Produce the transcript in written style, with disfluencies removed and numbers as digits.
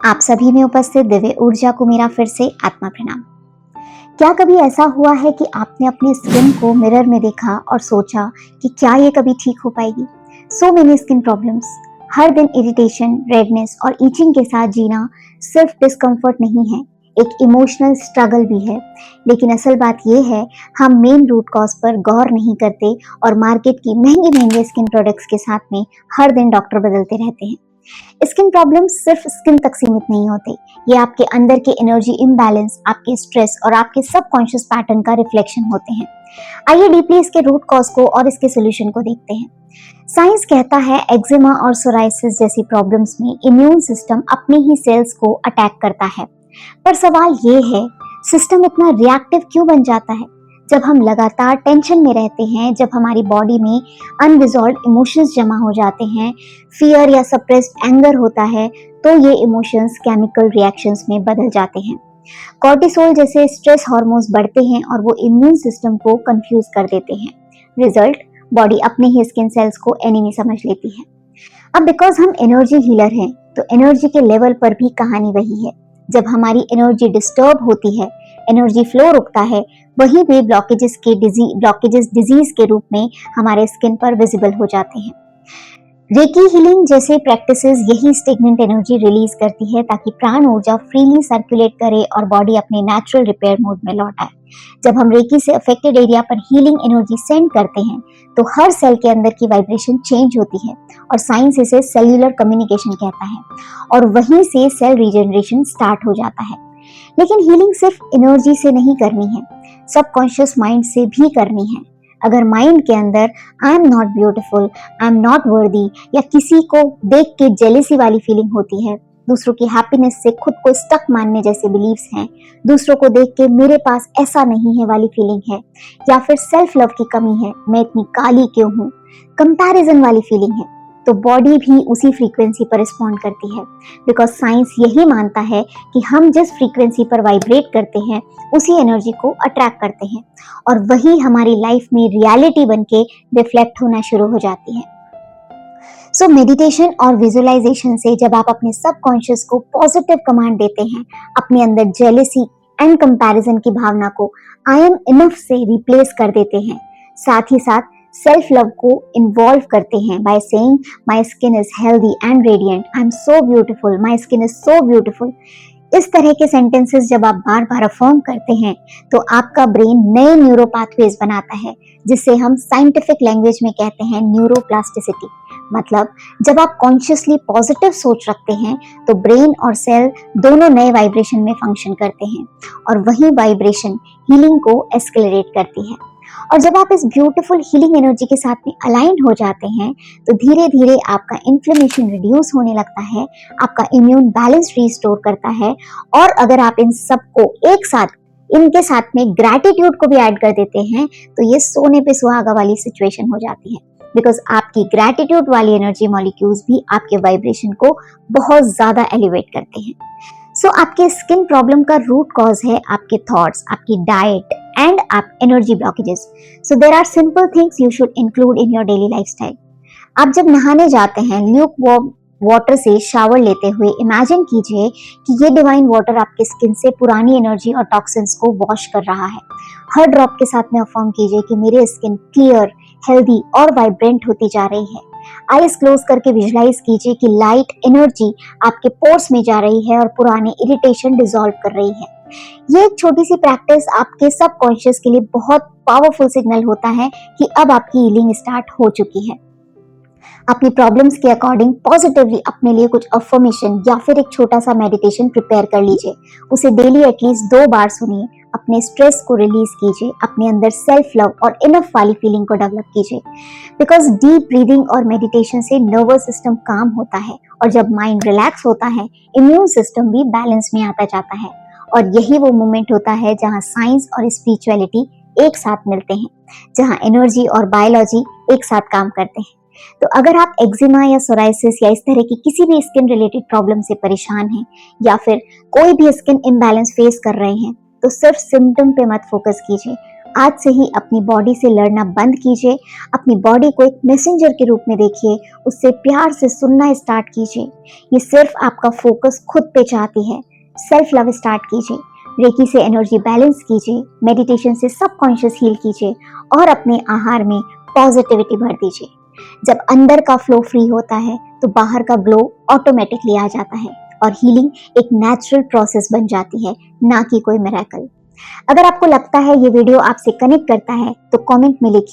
आप सभी में उपस्थित दिव्य ऊर्जा को मेरा फिर से आत्मा प्रणाम। क्या कभी ऐसा हुआ है कि आपने अपनी स्किन को मिरर में देखा और सोचा कि क्या ये कभी ठीक हो पाएगी? सो मेनी स्किन प्रॉब्लम्स, हर दिन इरिटेशन, रेडनेस और ईचिंग के साथ जीना सिर्फ डिस्कम्फर्ट नहीं है, एक इमोशनल स्ट्रगल भी है। लेकिन असल बात यह है, हम मेन रूट कॉज पर गौर नहीं करते और मार्केट की महंगे महंगे स्किन प्रोडक्ट्स के साथ में हर दिन डॉक्टर बदलते रहते हैं। स्किन प्रॉब्लम्स सिर्फ स्किन तक सीमित नहीं होते, ये आपके अंदर के एनर्जी इम्बैलेंस, आपके स्ट्रेस और आपके सबकॉन्शियस पैटर्न का रिफ्लेक्शन होते हैं। आइए डीपली इसके रूट कॉज को और इसके सोल्यूशन को देखते हैं। साइंस कहता है एक्जिमा और सोराइसिस जैसी प्रॉब्लम्स में इम्यून सिस्टम अपने ही सेल्स को अटैक करता है। पर सवाल ये है, सिस्टम इतना रिएक्टिव क्यों बन जाता है? जब हम लगातार टेंशन में रहते हैं, जब हमारी बॉडी में अनरिजॉल्व इमोशंस जमा हो जाते हैं, फियर या सप्रेस्ड एंगर होता है, तो ये इमोशंस केमिकल रिएक्शंस में बदल जाते हैं। कॉर्टिसोल जैसे स्ट्रेस हार्मोन्स बढ़ते हैं और वो इम्यून सिस्टम को कंफ्यूज कर देते हैं। रिजल्ट, बॉडी अपने ही स्किन सेल्स को एनिमी समझ लेती है। अब बिकॉज हम एनर्जी हीलर हैं, तो एनर्जी के लेवल पर भी कहानी वही है। जब हमारी एनर्जी डिस्टर्ब होती है, एनर्जी फ्लो रुकता है, वहीं पे ब्लॉकेजेस डिजीज के रूप में हमारे स्किन पर विजिबल हो जाते हैं। रेकी हीलिंग जैसे प्रैक्टिसेस यही स्टेगनेंट एनर्जी रिलीज करती है ताकि प्राण ऊर्जा फ्रीली सर्कुलेट करे और बॉडी अपने नेचुरल रिपेयर मोड में लौट आए। जब हम रेकी से अफेक्टेड एरिया पर हीलिंग एनर्जी सेंड करते हैं, तो हर सेल के अंदर की वाइब्रेशन चेंज होती है और साइंस इसे सेल्यूलर कम्युनिकेशन कहता है, और वहीं से सेल रीजनरेशन स्टार्ट हो जाता है। लेकिन हीलिंग सिर्फ एनर्जी से नहीं करनी है, सबकॉन्शियस माइंड से भी करनी है। अगर माइंड के अंदर I am not beautiful, I am not worthy या किसी को देख के जेलेसी वाली फीलिंग होती है, दूसरों की हैप्पीनेस से खुद को स्टक मानने जैसे बिलीव्स हैं, दूसरों को देख के मेरे पास ऐसा नहीं है वाली फीलिंग है, या फिर सेल्फ लव की कमी है, मैं इतनी काली क्यों हूँ, कंपैरिजन वाली फीलिंग है, तो बॉडी भी उसी फ्रीक्वेंसी पर रिस्पॉन्ड करती है। बिकॉज साइंस यही मानता है कि हम जिस फ्रीक्वेंसी पर वाइब्रेट करते हैं, उसी एनर्जी को अट्रैक्ट करते हैं और वही हमारी लाइफ में रियलिटी बनके रिफ्लेक्ट होना शुरू हो जाती है। सो मेडिटेशन और विजुअलाइजेशन से जब आप अपने सबकॉन्शियस को पॉजिटिव कमांड देते हैं, अपने अंदर जेलेसी एंड कंपैरिजन की भावना को आई एम इनफ से रिप्लेस कर देते हैं, साथ ही साथ सेल्फ लव को इन्वॉल्व करते हैं by saying my skin is healthy and radiant, I am so beautiful, my skin is so beautiful. इस तरह के सेंटेंसेस जब आप बार बार अफर्म करते हैं, तो आपका ब्रेन नए न्यूरो पाथवेज बनाता है, जिसे हम साइंटिफिक लैंग्वेज में कहते हैं न्यूरोप्लास्टिसिटी। मतलब जब आप कॉन्शियसली पॉजिटिव सोच रखते हैं, तो ब्रेन और सेल दोनों नए वाइब्रेशन में फंक्शन करते हैं और वही वाइब्रेशन हीलिंग को एस्केलेरेट करती है। और जब आप इस ब्यूटीफुल हीलिंग एनर्जी के साथ में अलाइन हो जाते हैं, तो धीरे धीरे आपका इन्फ्लेमेशन रिड्यूस होने लगता है, आपका इम्यून बैलेंस रिस्टोर करता है। और अगर आप इन सबको एक साथ, इनके साथ में ग्रैटिट्यूड को भी ऐड कर देते हैं, तो ये सोने पे सुहागा वाली सिचुएशन हो जाती है। बिकॉज आपकी ग्रैटिट्यूड वाली एनर्जी मॉलिक्यूल्स भी आपके वाइब्रेशन को बहुत ज्यादा एलिवेट करते हैं। सो आपके स्किन प्रॉब्लम का रूट कॉज है आपके थॉट्स, आपकी डाइट एंड आप energy blockages. So there are simple things you should include in your daily lifestyle. आप जब नहाने जाते हैं, ल्यूक वार्म वाटर से शावर लेते हुए इमेजिन कीजिए कि ये डिवाइन वाटर आपके स्किन से पुरानी एनर्जी और टॉक्सिन्स को वॉश कर रहा है। हर ड्रॉप के साथ में अफर्म कीजिए कि मेरी स्किन क्लियर, हेल्दी और वाइब्रेंट होती जा रही है। आईज क्लोज करके विजुलाइज कीजिए कि लाइट एनर्जी आपके पोर्स में जा रही है और पुराने इरिटेशन डिसॉल्व कर रही है। ये एक छोटी सी प्रैक्टिस आपके सबकॉन्शियस के लिए बहुत पावरफुल सिग्नल होता है कि अब आपकी हीलिंग स्टार्ट हो चुकी है। अपनी प्रॉब्लम्स के अकॉर्डिंग पॉजिटिवली अपने लिए कुछ अफर्मेशन या फिर एक छोटा सा मेडिटेशन प्रिपेयर कर लीजिए। उसे डेली एटलीस्ट 2 बार सुनिए। अपने स्ट्रेस को रिलीज कीजिए, अपने अंदर सेल्फ लव और इनफ वाली फीलिंग को डेवलप कीजिए। बिकॉज डीप ब्रीदिंग और मेडिटेशन से नर्वस सिस्टम काम होता है, और जब माइंड रिलैक्स होता है, इम्यून सिस्टम भी बैलेंस में आता जाता है। और यही वो मोमेंट होता है जहाँ साइंस और स्पिरिचुअलिटी एक साथ मिलते हैं, जहाँ एनर्जी और बायोलॉजी एक साथ काम करते हैं। तो अगर आप एक्जिमा या सोराइसिस या इस तरह की किसी भी स्किन रिलेटेड प्रॉब्लम से परेशान हैं, या फिर कोई भी स्किन इम्बैलेंस फेस कर रहे हैं, तो सिर्फ सिम्टम पे मत फोकस कीजिए, आज से ही अपनी बॉडी से लड़ना बंद कीजिए, अपनी बॉडी को एक मैसेंजर के रूप में देखिए, उससे प्यार से सुनना स्टार्ट कीजिए। ये सिर्फ आपका फोकस खुद पे चाहती है। सेल्फ लव स्टार्ट कीजिए, रेकी से एनर्जी बैलेंस कीजिए, मेडिटेशन से सबकॉन्शियस हील कीजिए और अपने आहार में पॉजिटिविटी भर दीजिए। जब अंदर का फ्लो फ्री होता है तो बाहर का ग्लो ऑटोमेटिकली आ जाता है और हीलिंग एक नेचुरल प्रोसेस बन जाती है, ना कि कोई मिरेकल। अगर आपको लगता है ये वीडियो आपसे कनेक्ट करता है तो कमेंट में लिखिए